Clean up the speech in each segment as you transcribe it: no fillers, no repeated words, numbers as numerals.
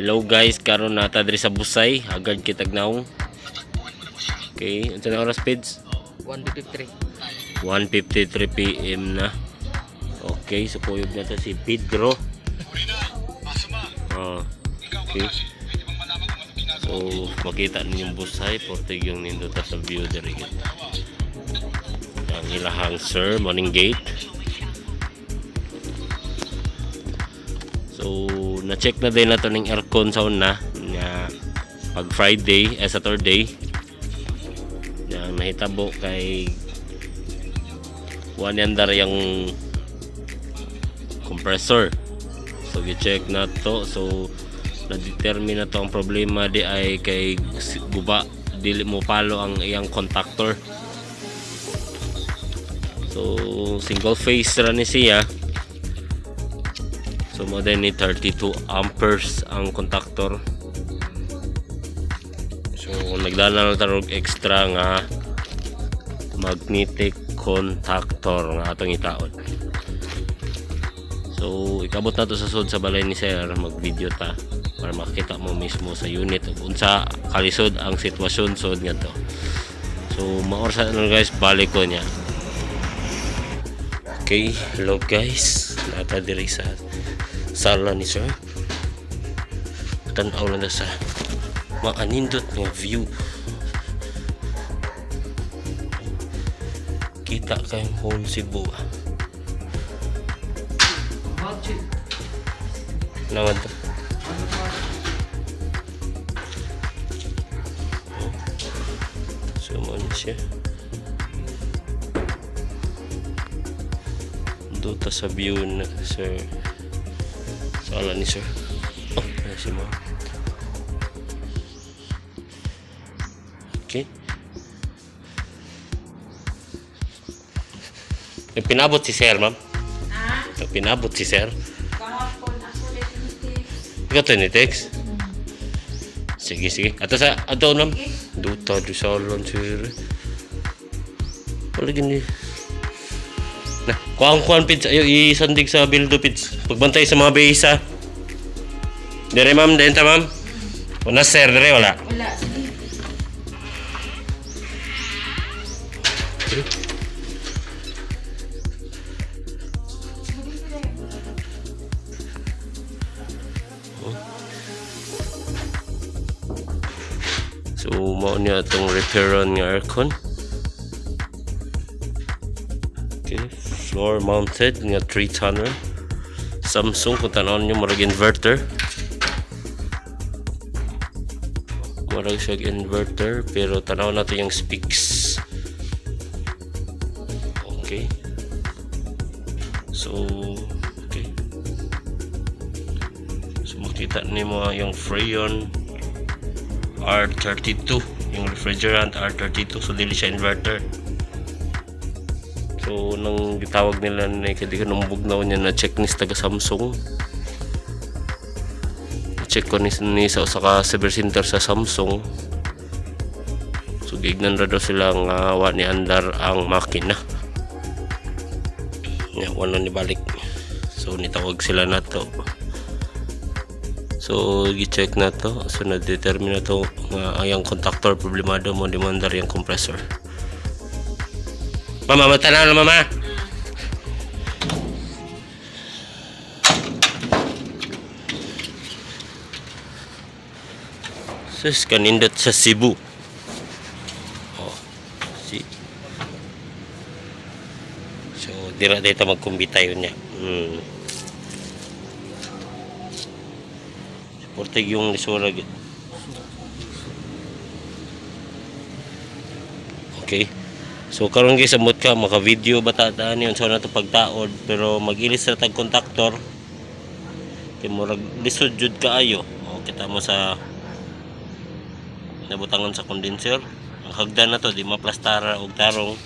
Hello guys, karon nata diri sa Busay, agad kitag naong. Okay, unsa na oras Pids? 1:53. 1:53 PM na. Okay, so kuyog na to si Pedro. Okay. So makita ninyong Busay, portig yung nindota sa view diri. Ang ilahang sir, morning gate. So na-check na din nato ning aircon sa una nga pag Friday, Saturday. Yang nahitabo kay one yandar yung compressor. So gi-check na to. So na-determine na to ang problema di ay kay guba, dili mo palo ang iyang contactor. So single phase ra ni siya. So mo din ni 32 amperes ang contactor. So nagdala na tarog extra nga magnetic contactor nga atong itaon. So ikabot na to sa sud sa balay ni sir, mag video ta para makita mo mismo sa unit ug unsa kalisod ang sitwasyon sud nga to. So maorsa na guys, balik ko niya. Okay, hello guys, nata diri sa sala ni sir. Tanaw na sa maanindot nga view. Kita kayong whole Cebu. Naman to. So man siya. Dota sa view na sir. Sala ni sir. Oh, ayan si ma'am. Okay. May pinabot si sir, ma'am. May pinabot si sir. Kahapon ako ulit ni Tex. Ikaw to ni Tex? Sige, sige. Ato sa, ato ma'am. Dota, di salon sir. Wala gini. Nah, kuang Pids, ayo isandig sa bildo Pids. Pagbantay sa mga base ha. Dire ma'am, denta ma'am. Una sir, dire wala. Wala, sige. Okay. So mao niya itong repairon nga aircon. Okay, floor mounted nga 3-tonner Samsung, kung tanawin nyo marag inverter, marag siya inverter, pero tanaw natin yung speaks. Okay, so okay, so makita niyo mo yung Freon R32, yung refrigerant R32, so dili siya inverter. So nang gitawag nila na kadi kanumbog na niya na check ni taga Samsung. Check ko ni sa ka service center sa Samsung. So gignan ra daw sila nga wa ni andar ang makina. Nya wala ni balik. So nitawag sila nato. So gi-check na to. So na-determine na to nga ang contactor problemado mo demandar yung compressor. Mama, matanaw na mama. Sus, kanindot sa Cebu. Oh, si. So, dira dito magkumbitay niya. Portig yung lisura. Okay. So karon guys, amot ka maka-video bata-taan yun so na to pagtaod, pero mag-ilis ra tag contactor kay murag lisod jud kaayo. O kita mo sa nabutangon sa condenser. Ang hagdan na to di maplastara og tarong.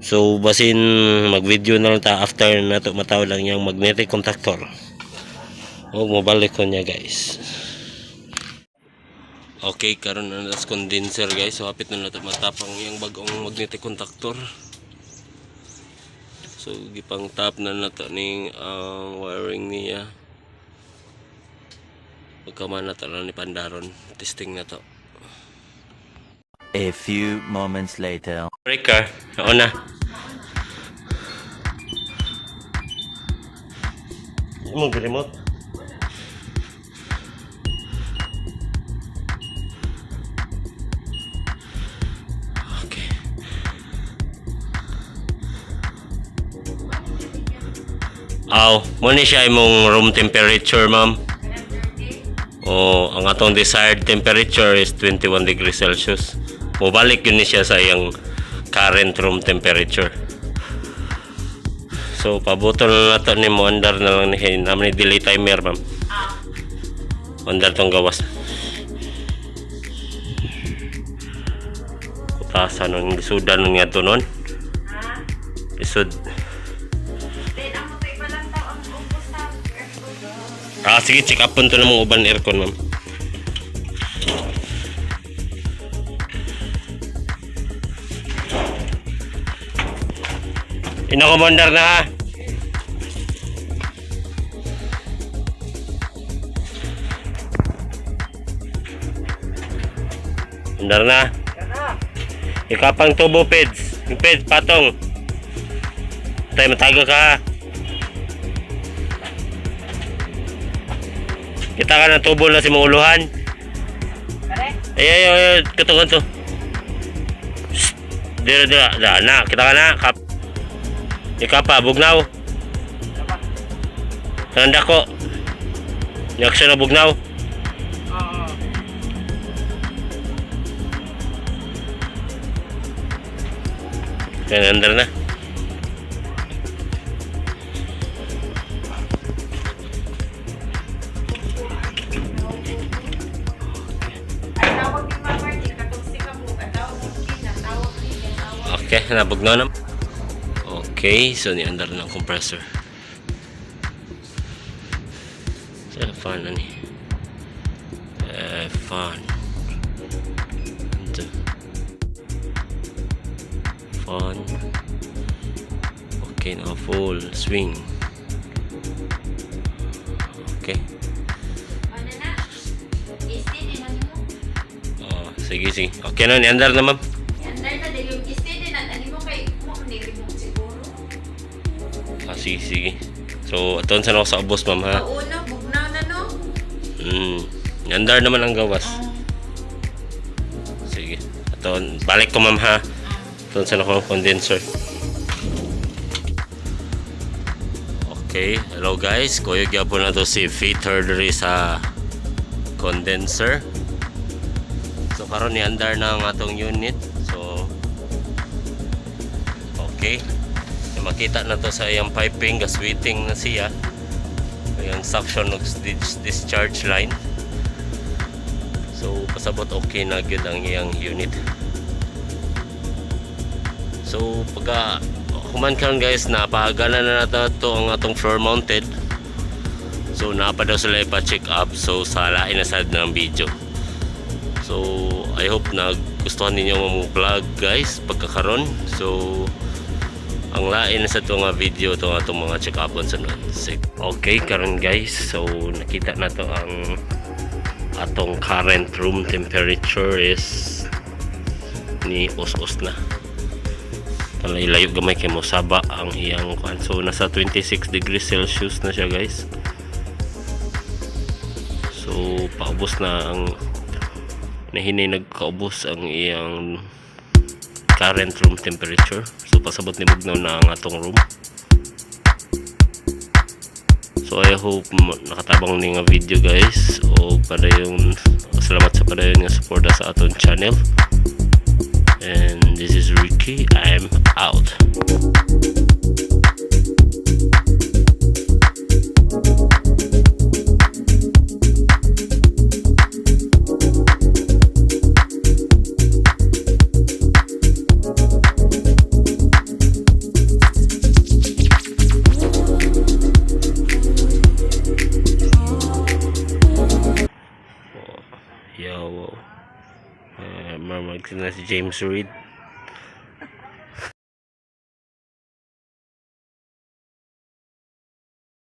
So basin mag-video na lang ta after na to mataw lang yung magnetic contactor. O mabalik ko niya guys. Okay, karon na nas condenser guys. So hapit na natin matapang yung bagong magnetic contactor. So gipang tap na nato ning ang wiring niya. Pagkaman nato lang ni pandaron, testing na to. A few moments later. Breaker, oo na. Mo remote. Okay. Mo ni siya imong room temperature, ma'am. Ang atong desired temperature is 21 degrees Celsius. Mubalik yun ni siya sa iyang current room temperature. So pabutol na nato ni mo andar na lang ni naman ni delay timer, ma'am. Andar tong gawas. Kutasan ng isudan nun nga to nun. Isud. Sige, check upon to na mga uban aircon, ma'am. Ina-commander na ha. Commander na. Ikapang tubo, peds. Yung peds, patong. Tayo mataga ka ha. Kita ka ng tubo na si mga uluhan. Ay, kato. Dira, na, kita ka na, kap. Ikaw pa, bugnaw. Tanda ko. Yaksyon na bugnaw. Yan, andar na. Okay, nabugnaw na. Okay, so ni-andar ng compressor. So, fan na ni. Fan. Ito. Fan. Okay, na full swing. Okay. Sige. Okay na, ni-andar na, ma'am. Sige. So, aton sa ako sa ubos, ma'am, ha? Oo, no. Bugnaw na, no? Andar naman ang gawas. Sige. Aton, balik ko, ma'am, ha? Aton sa ako ang condenser. Okay. Hello, guys. Kuyog yapon na to si feeder diri sa condenser. So, karon ni andar na ang atong unit. So, okay. Makita na to sa iyang piping, gaswitting na siya. Yung suction of discharge line. So pasabot okay na gyud ang iyang unit. So pagka human karon guys, napagana na nato to ang atong floor mounted. So napa daw sila ipa-check up. So sa lain na sad ng video. So I hope na gustuhan ninyo mo vlog guys pagkakaron. So ang lain sa itong video itong atong mga check up on sunod. Okay karon guys, so nakita na to ang atong current room temperature is ni us-us na. Layo gamay kay mo saba ang iyang kuan. So nasa 26 degrees Celsius na siya guys. So paubos na ang nahinay nagkaubos ang iyang current room temperature. So pasabot ni bugnaw na ang atong room. So I hope nakatabang ni nga video guys. O para yung salamat sa padayon nga suporta sa aton channel. And this is Ricky. I'm out. Yo, si James Reed.